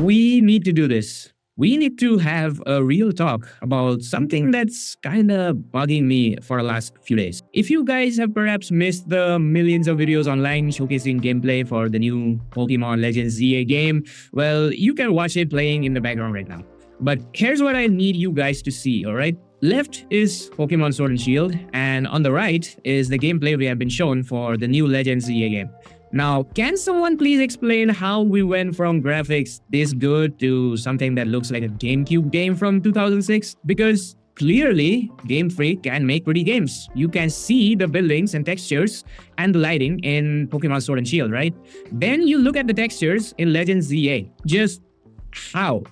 We need to do this. We need to have a real talk about something that's kind of bugging me for the last few days. If you guys have perhaps missed the millions of videos online showcasing gameplay for the new Pokemon Legends ZA game, well, you can watch it playing in the background right now. But here's what I need you guys to see, alright? Left is Pokemon Sword and Shield, and on the right is the gameplay we have been shown for the new Legends ZA game. Now, can someone please explain how we went from graphics this good to something that looks like a GameCube game from 2006? Because clearly, Gamefreak can make pretty games. You can see the buildings and textures and the lighting in Pokemon Sword and Shield, right? Then you look at the textures in Legends ZA. Just how?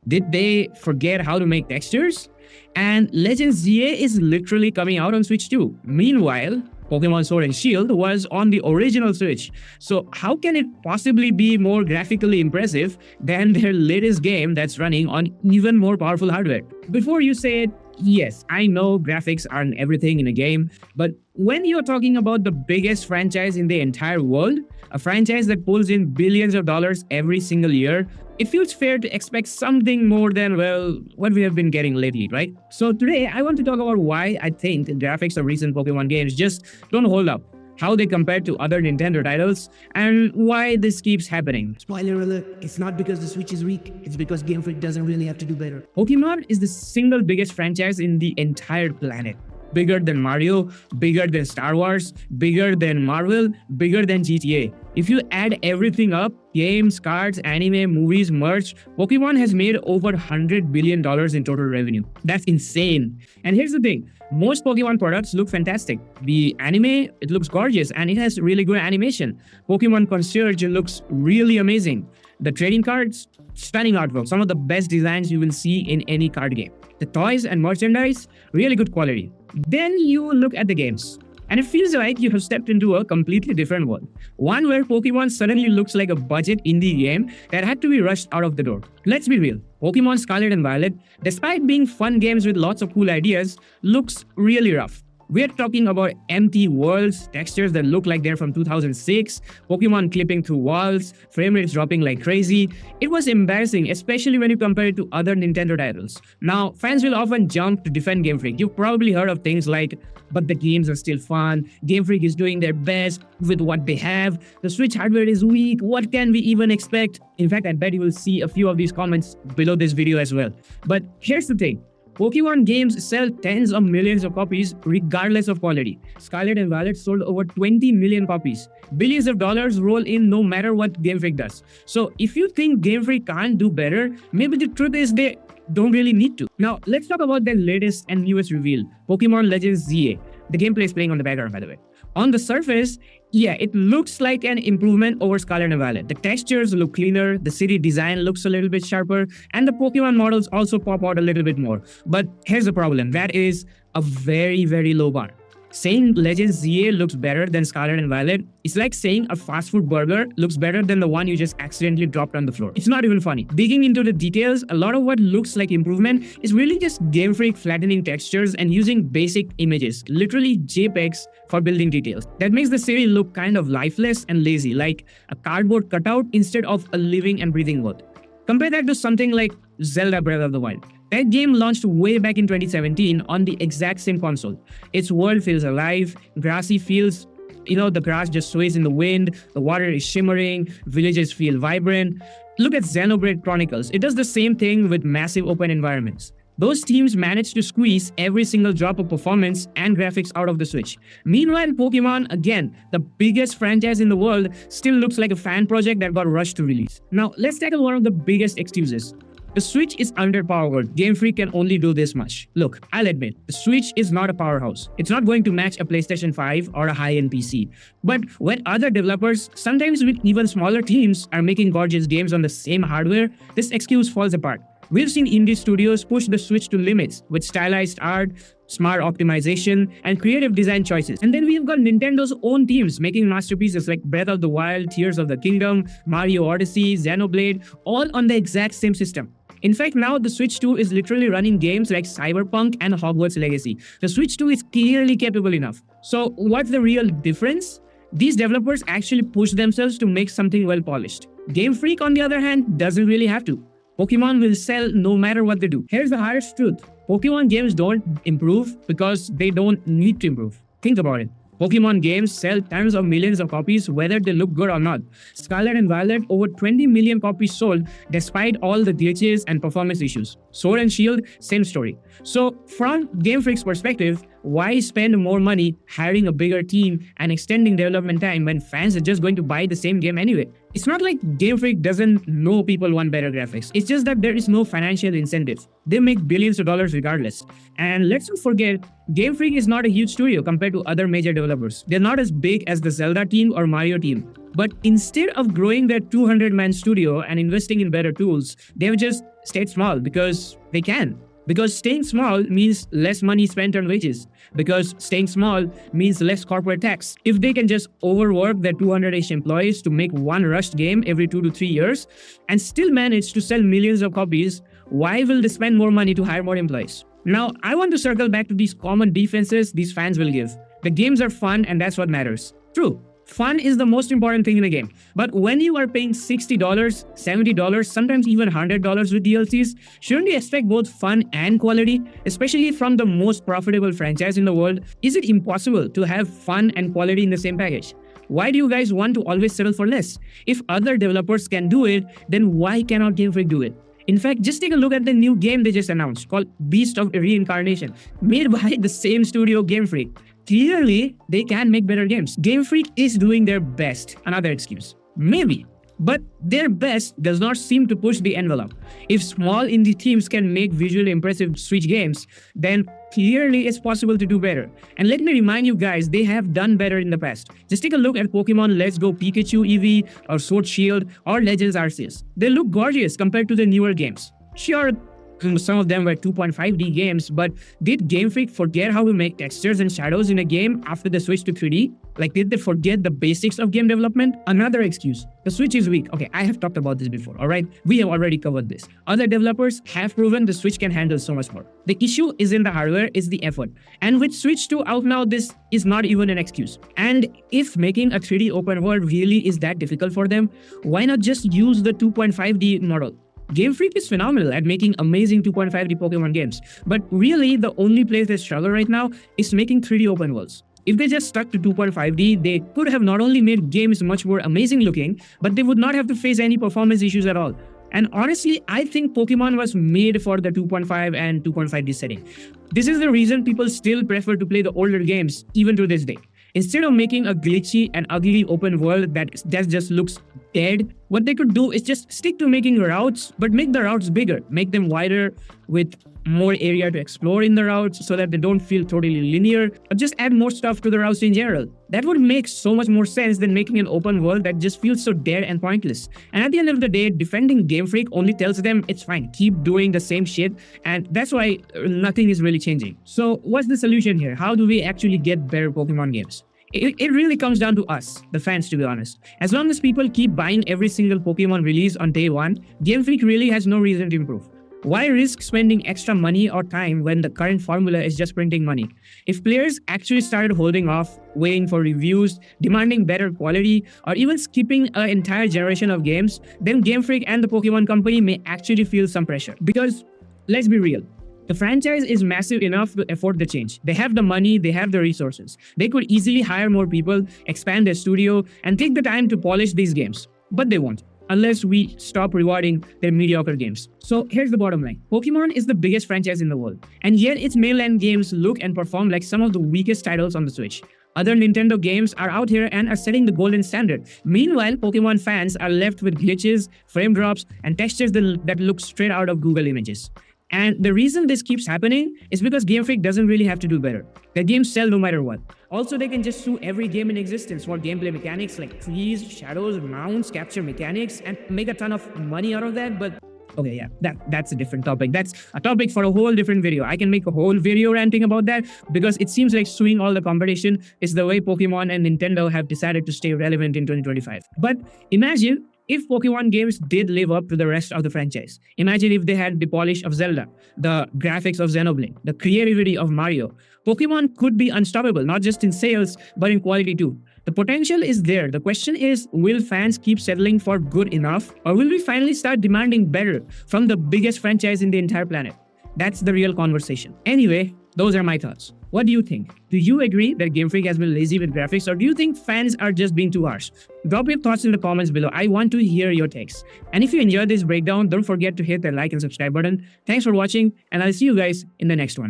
Did they forget how to make textures? And Legends ZA is literally coming out on Switch too. Meanwhile, Pokemon Sword and Shield was on the original Switch. So how can it possibly be more graphically impressive than their latest game that's running on even more powerful hardware? Before you say it, yes, I know graphics aren't everything in a game, but when you're talking about the biggest franchise in the entire world, a franchise that pulls in billions of dollars every single year, it feels fair to expect something more than, well, what we have been getting lately, right? So today, I want to talk about why I think the graphics of recent Pokemon games just don't hold up, how they compare to other Nintendo titles, and why this keeps happening. Spoiler alert, it's not because the Switch is weak, it's because Game Freak doesn't really have to do better. Pokemon is the single biggest franchise in the entire planet. Bigger than Mario, bigger than Star Wars, bigger than Marvel, bigger than GTA. If you add everything up, games, cards, anime, movies, merch, Pokemon has made over $100 billion in total revenue. That's insane. And here's the thing, most Pokemon products look fantastic. The anime, it looks gorgeous and it has really good animation. Pokemon Concierge looks really amazing. The trading cards, stunning artwork, some of the best designs you will see in any card game. The toys and merchandise, really good quality. Then you look at the games, and it feels like you have stepped into a completely different world. One where Pokemon suddenly looks like a budget indie game that had to be rushed out of the door. Let's be real, Pokemon Scarlet and Violet, despite being fun games with lots of cool ideas, looks really rough. We're talking about empty worlds, textures that look like they're from 2006, Pokemon clipping through walls, frame rates dropping like crazy. It was embarrassing, especially when you compare it to other Nintendo titles. Now, fans will often jump to defend Game Freak. You've probably heard of things like, but the games are still fun, Game Freak is doing their best with what they have, the Switch hardware is weak, what can we even expect? In fact, I bet you will see a few of these comments below this video as well. But here's the thing. Pokemon games sell tens of millions of copies regardless of quality. Scarlet and Violet sold over 20 million copies. Billions of dollars roll in no matter what Game Freak does. So if you think Game Freak can't do better, maybe the truth is they don't really need to. Now, let's talk about their latest and newest reveal, Pokemon Legends ZA. The gameplay is playing on the background, by the way. On the surface, yeah, it looks like an improvement over Scarlet and Violet. The textures look cleaner, the city design looks a little bit sharper, and the Pokemon models also pop out a little bit more. But here's the problem, that is a very, very low bar. Saying Legends ZA looks better than Scarlet and Violet is like saying a fast food burger looks better than the one you just accidentally dropped on the floor. It's not even funny. Digging into the details, a lot of what looks like improvement is really just Game Freak flattening textures and using basic images, literally JPEGs for building details. That makes the city look kind of lifeless and lazy, like a cardboard cutout instead of a living and breathing world. Compare that to something like Zelda Breath of the Wild. That game launched way back in 2017 on the exact same console. Its world feels alive, grassy feels, the grass just sways in the wind, the water is shimmering, villages feel vibrant. Look at Xenoblade Chronicles. It does the same thing with massive open environments. Those teams managed to squeeze every single drop of performance and graphics out of the Switch. Meanwhile, Pokemon, again, the biggest franchise in the world, still looks like a fan project that got rushed to release. Now, let's tackle one of the biggest excuses. The Switch is underpowered. Game Freak can only do this much. Look, I'll admit, the Switch is not a powerhouse. It's not going to match a PlayStation 5 or a high-end PC. But when other developers, sometimes with even smaller teams, are making gorgeous games on the same hardware, this excuse falls apart. We've seen indie studios push the Switch to limits with stylized art, smart optimization, and creative design choices. And then we've got Nintendo's own teams making masterpieces like Breath of the Wild, Tears of the Kingdom, Mario Odyssey, Xenoblade, all on the exact same system. In fact, now the Switch 2 is literally running games like Cyberpunk and Hogwarts Legacy. The Switch 2 is clearly capable enough. So what's the real difference? These developers actually push themselves to make something well polished. Game Freak, on the other hand, doesn't really have to. Pokemon will sell no matter what they do. Here's the harsh truth. Pokemon games don't improve because they don't need to improve. Think about it. Pokemon games sell tens of millions of copies whether they look good or not. Scarlet and Violet, over 20 million copies sold despite all the glitches and performance issues. Sword and Shield, same story. So from Game Freak's perspective, why spend more money hiring a bigger team and extending development time when fans are just going to buy the same game anyway? It's not like Game Freak doesn't know people want better graphics. It's just that there is no financial incentive. They make billions of dollars regardless. And let's not forget, Game Freak is not a huge studio compared to other major developers. They're not as big as the Zelda team or Mario team. But instead of growing their 200-man studio and investing in better tools, they've just stayed small because they can. Because staying small means less money spent on wages. Because staying small means less corporate tax. If they can just overwork their 200-ish employees to make one rushed game every 2 to 3 years and still manage to sell millions of copies, why will they spend more money to hire more employees? Now, I want to circle back to these common defenses these fans will give. The games are fun and that's what matters. True. Fun is the most important thing in a game. But when you are paying $60, $70, sometimes even $100 with DLCs, shouldn't you expect both fun and quality? Especially from the most profitable franchise in the world, is it impossible to have fun and quality in the same package? Why do you guys want to always settle for less? If other developers can do it, then why cannot Game Freak do it? In fact, just take a look at the new game they just announced called Beast of Reincarnation, made by the same studio Game Freak. Clearly, they can make better games. Game Freak is doing their best. Another excuse. Maybe. But their best does not seem to push the envelope. If small indie teams can make visually impressive Switch games, then clearly it's possible to do better. And let me remind you guys, they have done better in the past. Just take a look at Pokemon Let's Go Pikachu EV or Sword Shield or Legends Arceus. They look gorgeous compared to the newer games. Sure, some of them were 2.5D games, but did Game Freak forget how to make textures and shadows in a game after the switch to 3D? Like, did they forget the basics of game development? Another excuse. The Switch is weak. Okay, I have talked about this before, alright? We have already covered this. Other developers have proven the Switch can handle so much more. The issue isn't the hardware, it's the effort. And with Switch 2 out now, this is not even an excuse. And if making a 3D open world really is that difficult for them, why not just use the 2.5D model? Game Freak is phenomenal at making amazing 2.5D Pokemon games, but really the only place they struggle right now is making 3D open worlds. If they just stuck to 2.5D, they could have not only made games much more amazing looking, but they would not have to face any performance issues at all. And honestly, I think Pokemon was made for the 2.5 and 2.5D setting. This is the reason people still prefer to play the older games, even to this day. Instead of making a glitchy and ugly open world that just looks dead, what they could do is just stick to making routes, but make the routes bigger, make them wider with more area to explore in the routes so that they don't feel totally linear, or just add more stuff to the routes in general. That would make so much more sense than making an open world that just feels so dead and pointless. And at the end of the day, defending Game Freak only tells them it's fine, keep doing the same shit, and that's why nothing is really changing. So what's the solution here? How do we actually get better Pokemon games? It really comes down to us, the fans, to be honest. As long as people keep buying every single Pokemon release on day one, Game Freak really has no reason to improve. Why risk spending extra money or time when the current formula is just printing money? If players actually started holding off, waiting for reviews, demanding better quality, or even skipping an entire generation of games, then Game Freak and the Pokemon Company may actually feel some pressure. Because, let's be real, the franchise is massive enough to afford the change. They have the money, they have the resources. They could easily hire more people, expand their studio, and take the time to polish these games. But they won't, unless we stop rewarding their mediocre games. So here's the bottom line. Pokemon is the biggest franchise in the world, and yet its mainland games look and perform like some of the weakest titles on the Switch. Other Nintendo games are out here and are setting the golden standard. Meanwhile, Pokemon fans are left with glitches, frame drops, and textures that look straight out of Google Images. And the reason this keeps happening is because Game Freak doesn't really have to do better. Their games sell no matter what. Also, they can just sue every game in existence for gameplay mechanics like trees, shadows, mounts, capture mechanics, and make a ton of money out of that. But okay, yeah, that's a different topic. That's a topic for a whole different video. I can make a whole video ranting about that because it seems like suing all the competition is the way Pokemon and Nintendo have decided to stay relevant in 2025. But imagine if Pokemon games did live up to the rest of the franchise. Imagine if they had the polish of Zelda, the graphics of Xenoblade, the creativity of Mario. Pokemon could be unstoppable, not just in sales, but in quality too. The potential is there. The question is, will fans keep settling for good enough, or will we finally start demanding better from the biggest franchise in the entire planet? That's the real conversation. Anyway, those are my thoughts. What do you think? Do you agree that Game Freak has been lazy with graphics, or do you think fans are just being too harsh? Drop your thoughts in the comments below. I want to hear your takes. And if you enjoyed this breakdown, don't forget to hit the like and subscribe button. Thanks for watching, and I'll see you guys in the next one.